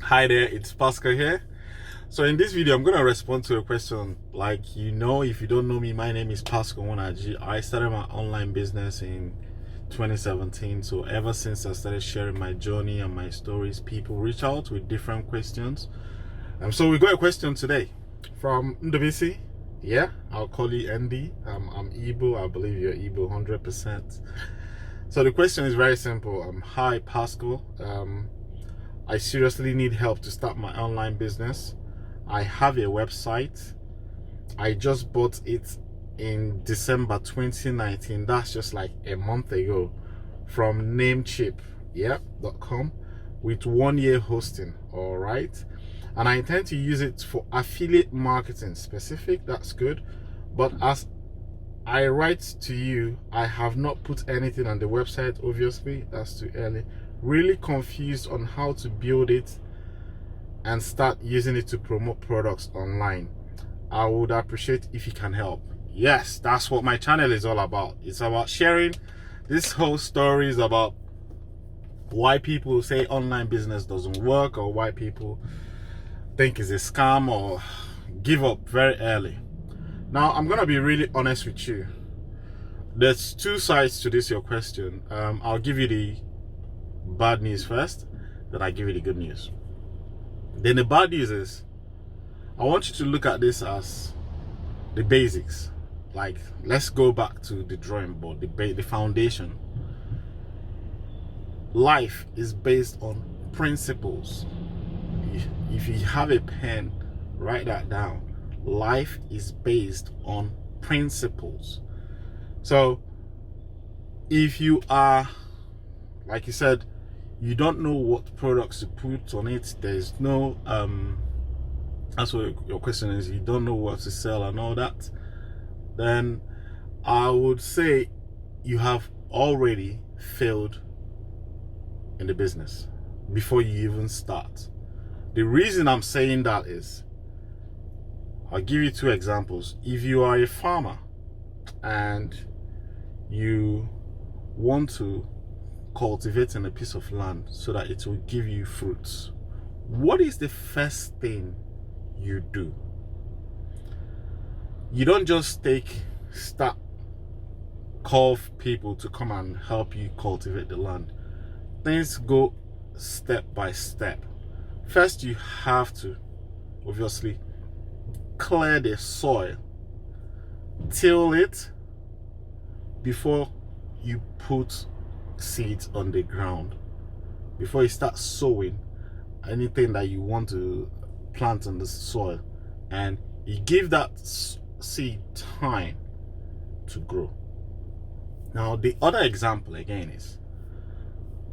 Hi there, it's Paschal here. So in this video, I'm going to respond to a question. Like, if you don't know me, my name is Paschal Wonaji. I started my online business in 2017. So ever since I started sharing my journey and my stories, people reach out with different questions. So we got a question today from Ndobisi. Yeah, I'll call you Andy. I'm Igbo. I believe you're Igbo 100%. So the question is very simple. Hi Paschal. I seriously need help to start my online business. I have a website. I just bought it in December 2019. That's just like a month ago, from namecheap.com with 1 year hosting. All right. And I intend to use it for affiliate marketing specific. That's good. But as I write to you, I have not put anything on the website. Obviously, that's too early. Really confused on how to build it and start using it to promote products online. I would appreciate if you can help. Yes, that's what my channel is all about. It's about sharing this whole stories about why people say online business doesn't work, or why people think it's a scam or give up very early. Now, I'm gonna be really honest with you. There's two sides to this, your question. I'll give you the bad news first, then I give you the good news. Then the bad news is, I want you to look at this as the basics. Like, let's go back to the drawing board, the foundation. Life is based on principles. If you have a pen, write that down. Life is based on principles. So if you are, like you said, you don't know what products to put on it, there's no that's what your question is, you don't know what to sell and all that, then I would say you have already failed in the business before you even start. The reason I'm saying that is, I'll give you two examples. If you are a farmer and you want to cultivating a piece of land so that it will give you fruits, what is the first thing you do? You don't just call people to come and help you cultivate the land. Things go step by step. First, you have to obviously clear the soil, till it, before you put seeds on the ground, before you start sowing anything that you want to plant in the soil, and you give that seed time to grow. Now, the other example again is,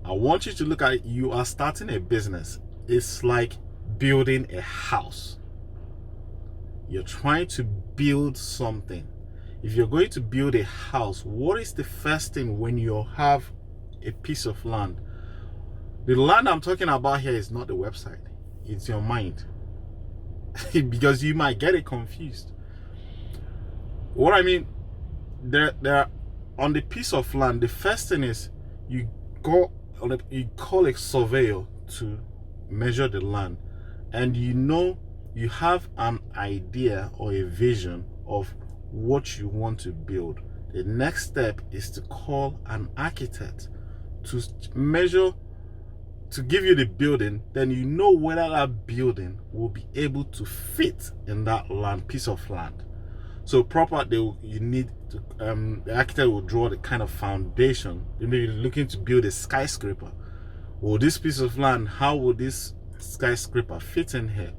I want you to look at it. You are starting a business. It's like building a house. You're trying to build something. If you're going to build a house, what is the first thing when you have a piece of land? The land I'm talking about here is not the website, it's your mind. Because you might get it confused. What I mean, there on the piece of land, the first thing is you call a surveyor to measure the land, and you have an idea or a vision of what you want to build. The next step is to call an architect to measure, to give you the building. Then you know whether that building will be able to fit in that piece of land. So you need to, the architect will draw the kind of foundation. You may be looking to build a skyscraper. Well, this piece of land, how will this skyscraper fit in here?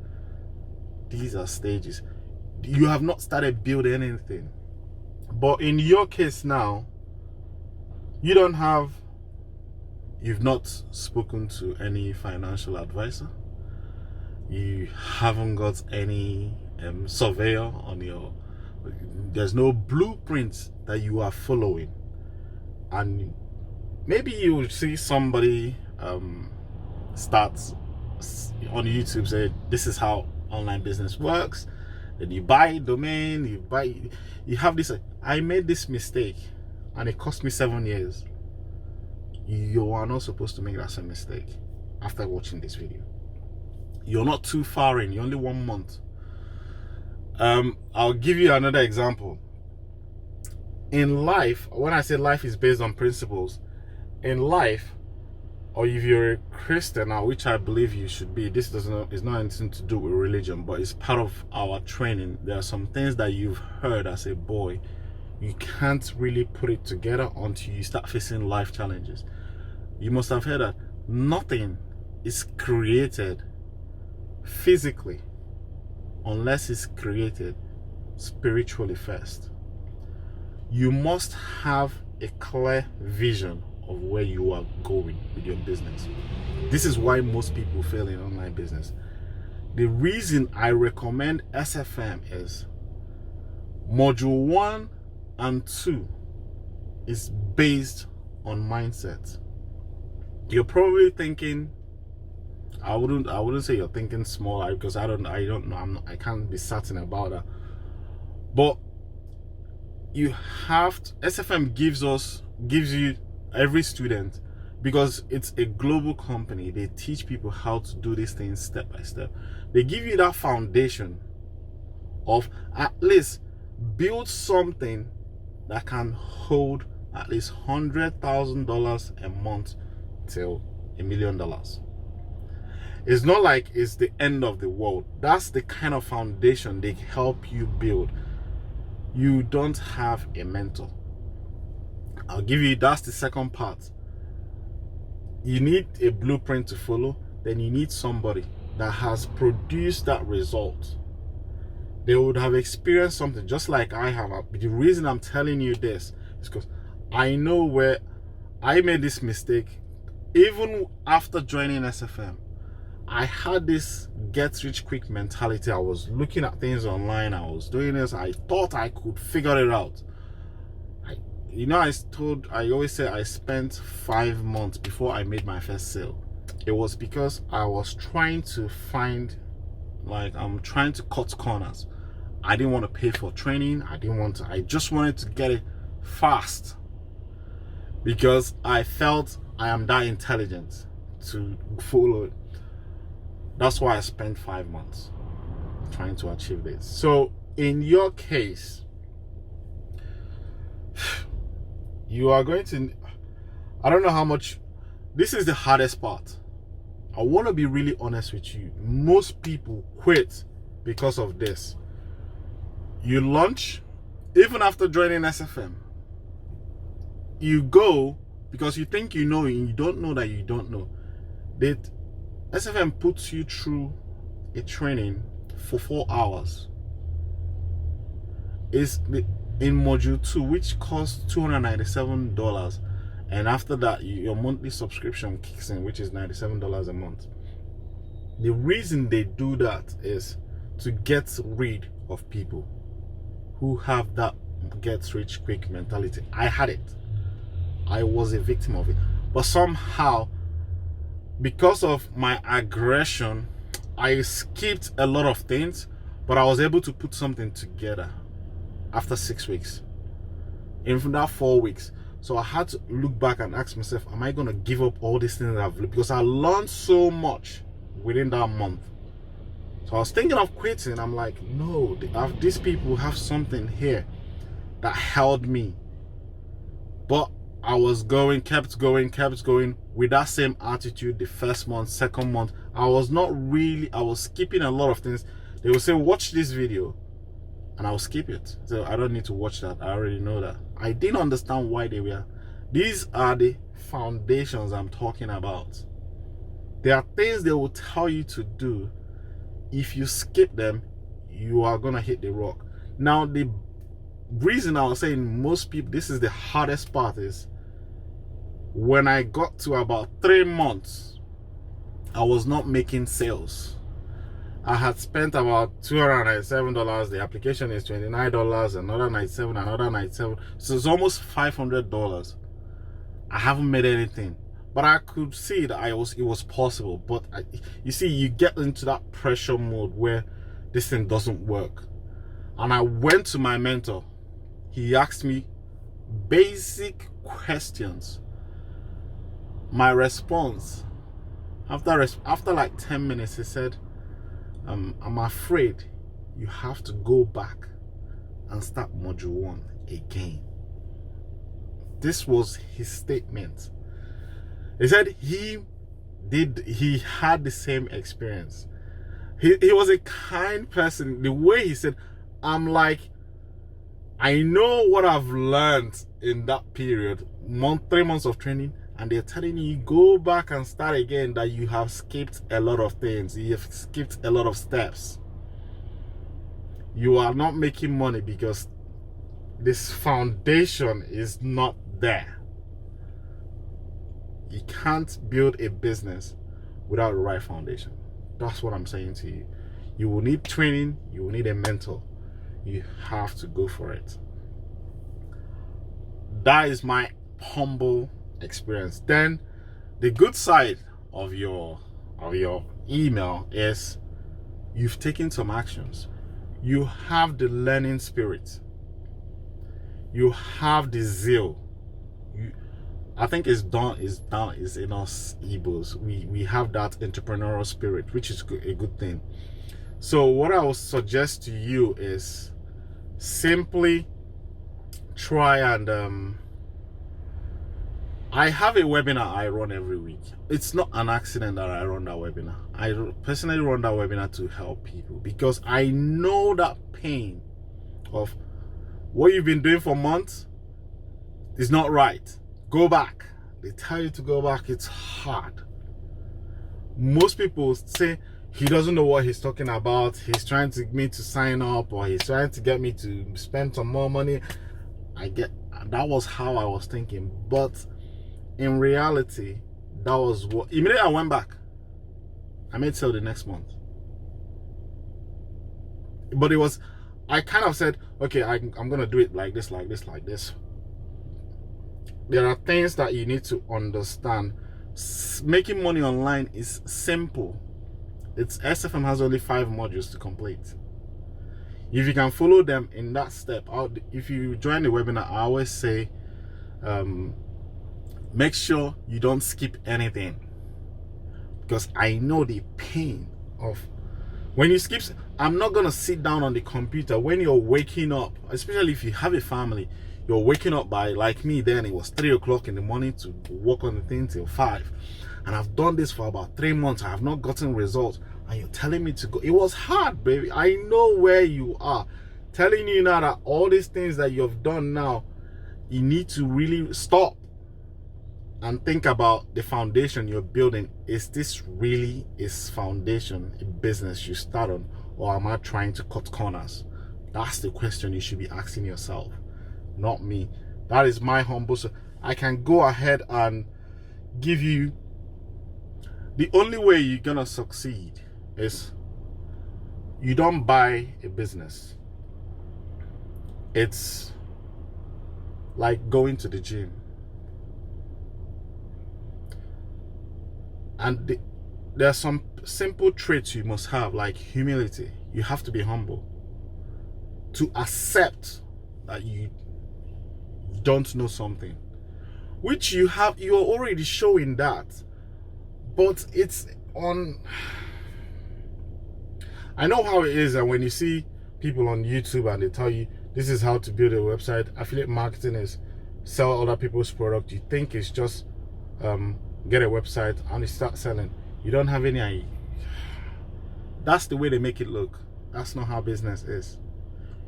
These are stages. You have not started building anything. But in your case now, you've not spoken to any financial advisor. You haven't got any surveyor on there's no blueprint that you are following. And maybe you will see somebody starts on YouTube, say this is how online business works. Then you buy a domain, you have this. I made this mistake and it cost me 7 years. You are not supposed to make that same mistake after watching this video. You're not too far in. You're only 1 month. I'll give you another example. In life, when I say life is based on principles, in life, or if you're a Christian now, which I believe you should be, this is not anything to do with religion, but it's part of our training. There are some things that you've heard as a boy. You can't really put it together until you start facing life challenges. You must have heard that nothing is created physically unless it's created spiritually first. You must have a clear vision of where you are going with your business. This is why most people fail in online business. The reason I recommend SFM is module 1 and 2 is based on mindset. You're probably thinking, I wouldn't say you're thinking small, because I don't know, I can't be certain about that. But you have to, SFM gives you every student, because it's a global company, they teach people how to do these things step by step. They give you that foundation of at least build something that can hold at least $100,000 a month till $1 million. It's not like it's the end of the world. That's the kind of foundation they help you build. You don't have a mentor. I'll give you, that's the second part. You need a blueprint to follow, then you need somebody that has produced that result. They would have experienced something just like I have. The reason I'm telling you this is because I know where I made this mistake. Even after joining SFM, I had this get rich quick mentality. I was looking at things online, I was doing this, I thought I could figure it out. I always say I spent 5 months before I made my first sale. It was because I was trying to I'm trying to cut corners. I didn't want to pay for training. I just wanted to get it fast, because I felt I am that intelligent to follow it. That's why I spent 5 months trying to achieve this. So in your case, you are going to, I don't know how much, this is the hardest part. I want to be really honest with you. Most people quit because of this. You launch, even after joining SFM, you go because you think you know and you don't know that you don't know. SFM puts you through a training for 4 hours. It's in module 2, which costs $297, and after that your monthly subscription kicks in, which is $97 a month. The reason they do that is to get rid of people who have that get rich quick mentality. I had it. I was a victim of it, but somehow, because of my aggression, I skipped a lot of things, but I was able to put something together after 6 weeks, in that 4 weeks. So I had to look back and ask myself, am I going to give up all these things I've learned? Because I learned so much within that month. So I was thinking of quitting. I'm like, no, these people have something here that held me. But I was kept going with that same attitude. The first month, second month, I was skipping a lot of things. They will say, watch this video, and I'll skip it. So I don't need to watch that. I already know that. I didn't understand why they were. These are the foundations I'm talking about. There are things they will tell you to do. If you skip them, you are gonna hit the rock. Now, the reason I was saying most people, this is the hardest part, is when I got to about 3 months, I was not making sales. I had spent about $297. The application is $29, another $97, another $97. So it's almost $500. I haven't made anything, but I could see that it was possible. But you see, you get into that pressure mode where this thing doesn't work. And I went to my mentor. He asked me basic questions. My response, after like 10 minutes, he said, I'm afraid you have to go back and start module 1 again. This was his statement. He said he had the same experience. He was a kind person. The way he said, I'm like, I know what I've learned in that period, 3 months of training, and they're telling you go back and start again, that you have skipped a lot of things. You have skipped a lot of steps. You are not making money because this foundation is not there. You can't build a business without the right foundation. That's what I'm saying to you. You will need training. You will need a mentor. You have to go for it. That is my humble experience. Then the good side of your email is you've taken some actions. You have the learning spirit. You have the zeal. I think it's in us Igbos. We have that entrepreneurial spirit, which is a good thing. So what I would suggest to you is simply try and I have a webinar I run every week. It's not an accident that I run that webinar. I personally run that webinar to help people because I know that pain of what you've been doing for months is not right. Go back. They tell you to go back. It's hard. Most people say he doesn't know what he's talking about. He's trying to get me to sign up, or he's trying to get me to spend some more money. That was how I was thinking. But in reality, that was what immediately I went back. I made sale the next month. But I kind of said, okay, I'm gonna do it like this, like this, like this. There are things that you need to understand. Making money online is simple. SFM has only 5 modules to complete. If you can follow them in that step, if you join the webinar, I always say, make sure you don't skip anything, because I know the pain of when you skip. I'm not gonna sit down on the computer when you're waking up, especially if you have a family. You're waking up by, like me then, it was 3 o'clock in the morning to work on the thing till 5. And I've done this for about 3 months. I have not gotten results. And you're telling me to go. It was hard, baby. I know where you are. Telling you now that all these things that you've done now, you need to really stop and think about the foundation you're building. Is this really foundation a business you start on? Or am I trying to cut corners? That's the question you should be asking yourself. Not me. That is my humble. So I can go ahead and give you the only way you're gonna succeed is you don't buy a business. It's like going to the gym, and there are some simple traits you must have, like humility. You have to be humble to accept that you don't know something, which you have. You're already showing that, but it's on. I know how it is, and when you see people on YouTube and they tell you this is how to build a website, affiliate marketing is sell other people's product. You think it's just get a website and you start selling. You don't have any. That's the way they make it look. That's not how business is.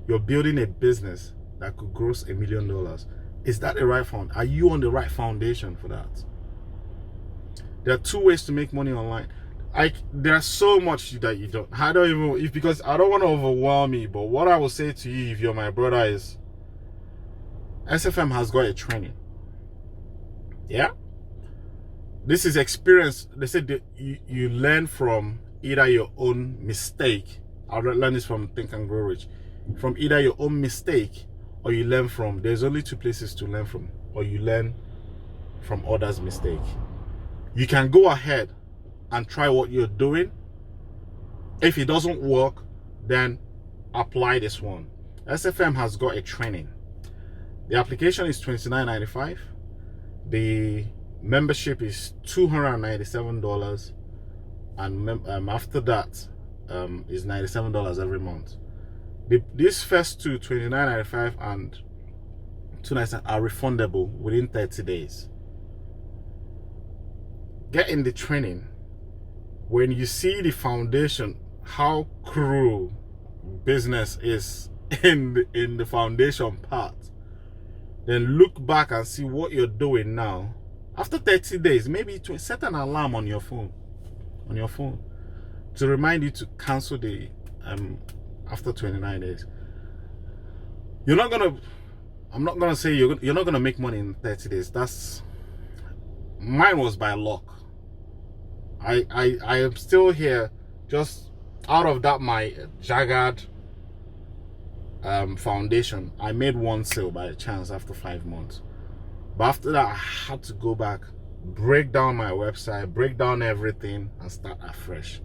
You're building a business that could gross $1 million. Is that the right foundation? Are you on the right foundation for that? There are 2 ways to make money online. There's so much that you don't. I don't even, because I don't want to overwhelm you, but what I will say to you, if you're my brother, is SFM has got a training. Yeah? This is experience. They said that you learn from either your own mistake. I learned this from Think and Grow Rich. From either your own mistake, or you learn from, there's only 2 places to learn from, or you learn from others' mistake. You can go ahead and try what you're doing. If it doesn't work, then apply this one. SFM has got a training. The application is $29.95. The membership is $297, and after that, is $97 every month. These first two, $29.95 and $2.97, are refundable within 30 days. Get in the training. When you see the foundation, how cruel business is in the foundation part, then look back and see what you're doing now. After 30 days, maybe set an alarm on your phone, to remind you to cancel the after 29 days. I'm not gonna say you're not gonna make money in 30 days. Mine was by luck. I am still here just out of that my jagged foundation. I made one sale by chance after 5 months, but after that I had to go back, break down my website, break down everything, and start afresh,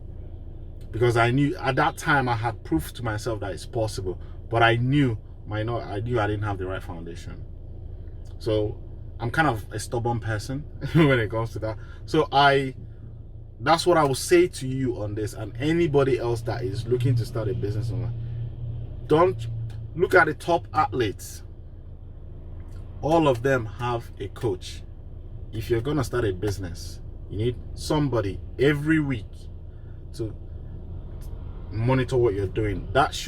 because I knew at that time I had proof to myself that it's possible, but I knew I didn't have the right foundation. So I'm kind of a stubborn person when it comes to that. So that's what I will say to you on this, and anybody else that is looking to start a business online. Don't look at the top athletes. All of them have a coach. If you're gonna start a business, you need somebody every week to monitor what you're doing. That's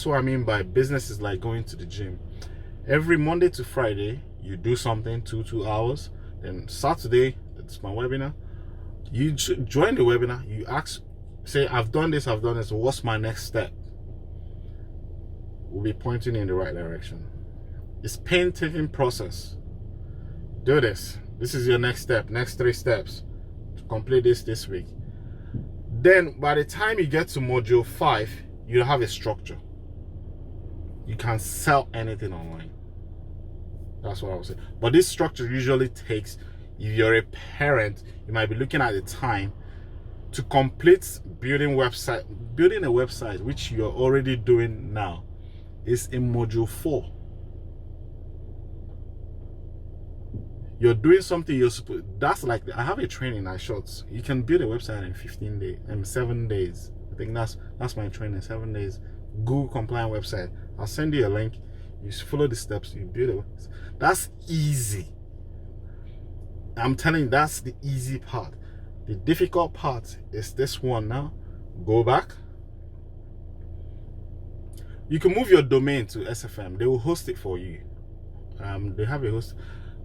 what I mean by business is like going to the gym. Every Monday to Friday, you do something 2 hours. Then Saturday, it's my webinar. You join the webinar, you say, I've done this, what's my next step? We'll be pointing in the right direction. It's painstaking process. Do this. This is your next step, next 3 steps to complete this week. Then by the time you get to module 5, you have a structure. You can sell anything online. That's what I was saying. But this structure usually takes, if you're a parent, you might be looking at the time to complete building a website, which you're already doing now, is in module 4. You're doing something you're supposed. That's like, I have a training I shot. You can build a website in 15 days, 7 days. I think that's my training, 7 days. Google compliant website. I'll send you a link. You follow the steps. You build it. That's easy. I'm telling you, that's the easy part. The difficult part is this one now. Go back. You can move your domain to SFM. They will host it for you. They have a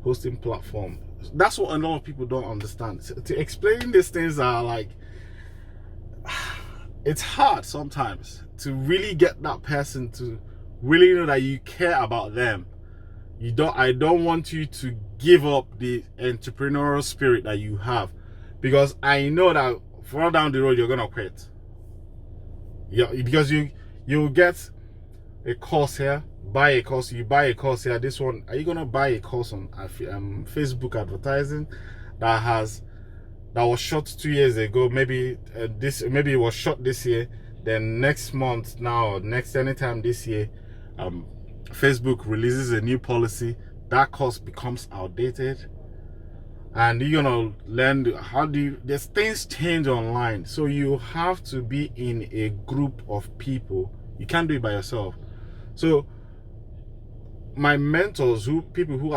hosting platform. That's what a lot of people don't understand. To explain these things are like, it's hard sometimes to really get that person to really know that you care about them. I don't want you to give up the entrepreneurial spirit that you have, because I know that further down the road you're gonna quit. Yeah, because you'll get a course here, buy a course, you buy a course here. This one, are you gonna buy a course on Facebook advertising that was shot 2 years ago? Maybe it was shot this year. Then next month now, or next anytime this year, Facebook releases a new policy. That course becomes outdated, and you're gonna learn there's things change online, so you have to be in a group of people. You can't do it by yourself. So my mentors, people who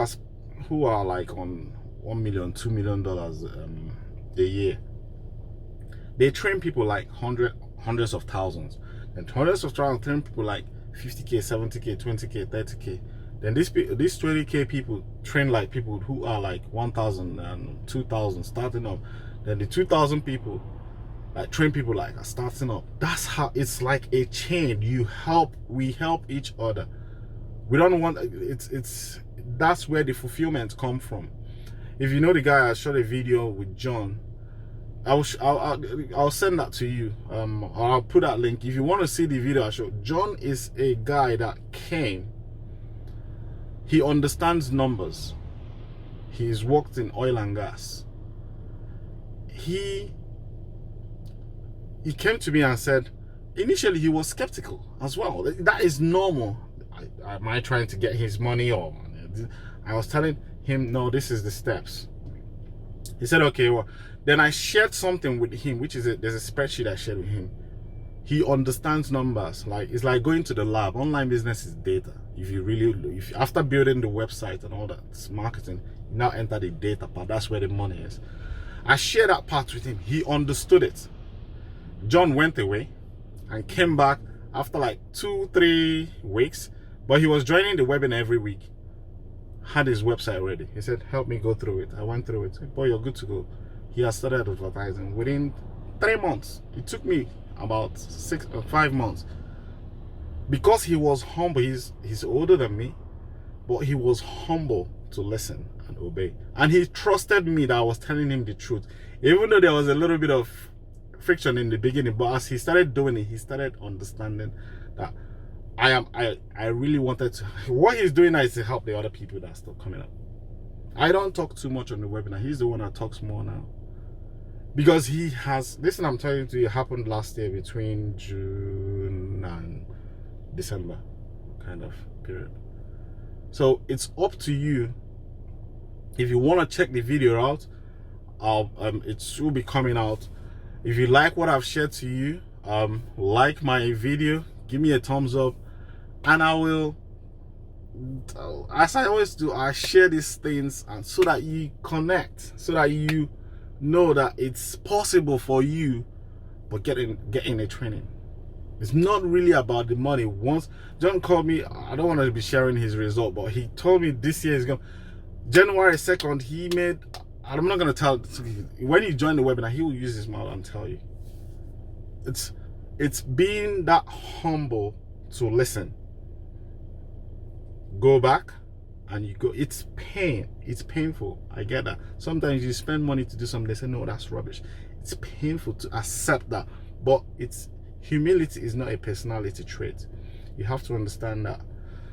are like on $1 million, $2 million a year, they train people like hundreds of thousands, and hundreds of thousands train people like 50K, 70K, 20K, 30K. Then these 20K people train like people who are like 1,000 and 2,000 starting up. Then the 2,000 people like train people like are starting up. That's how it's like a chain. We help each other. We don't want that's where the fulfillment come from. If you know the guy I shot a video with John, I'll send that to you. I'll put that link. If you want to see the video I showed, John is a guy that came. He understands numbers. He's worked in oil and gas. He came to me and said, initially he was skeptical as well. That is normal. Am I trying to get his money? Or I was telling him, no, this is the steps. He said, okay, well, then I shared something with him, which is there's a spreadsheet I shared with him. He understands numbers. Like, it's like going to the lab. Online business is data. If after building the website and all that, it's marketing, you now enter the data part. That's where the money is. I shared that part with him. He understood it. John went away and came back after like 2-3 weeks, but he was joining the webinar every week. Had his website ready. He said, help me go through it. I went through it. Boy, you're good to go. He has started advertising within 3 months. It took me about 6 or 5 months, because he was humble. He's older than me, but he was humble to listen and obey, and he trusted me that I was telling him the truth, even though there was a little bit of friction in the beginning. But as he started doing it, he started understanding that I really wanted to. What he's doing now is to help the other people that are still coming up. I don't talk too much on the webinar. He's the one that talks more now, because he has, listen, I'm telling you, it happened last year between June and December kind of period. So it's up to you. If you want to check the video out, it will be coming out. If you like what I've shared to you, like my video, give me a thumbs up, and I will, as I always do, I share these things, and so that you connect, so that you know that it's possible for you, but getting a training. It's not really about the money. Once John called me, I don't want to be sharing his result, but he told me this year is going, January 2nd, he made, I'm not going to tell, when you join the webinar, he will use his mouth and tell you. It's being that humble to listen. Go back and you go. It's pain. It's painful. I get that. Sometimes you spend money to do something, they say, no, that's rubbish. It's painful to accept that. But humility is not a personality trait. You have to understand that.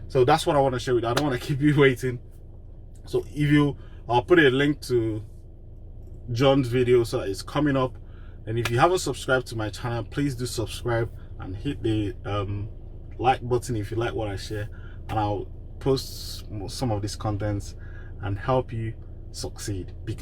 So that's what I want to share with you. I don't want to keep you waiting. So I'll put a link to John's video so that it's coming up. And if you haven't subscribed to my channel, please do subscribe and hit the like button if you like what I share. And I'll post some of these contents and help you succeed, because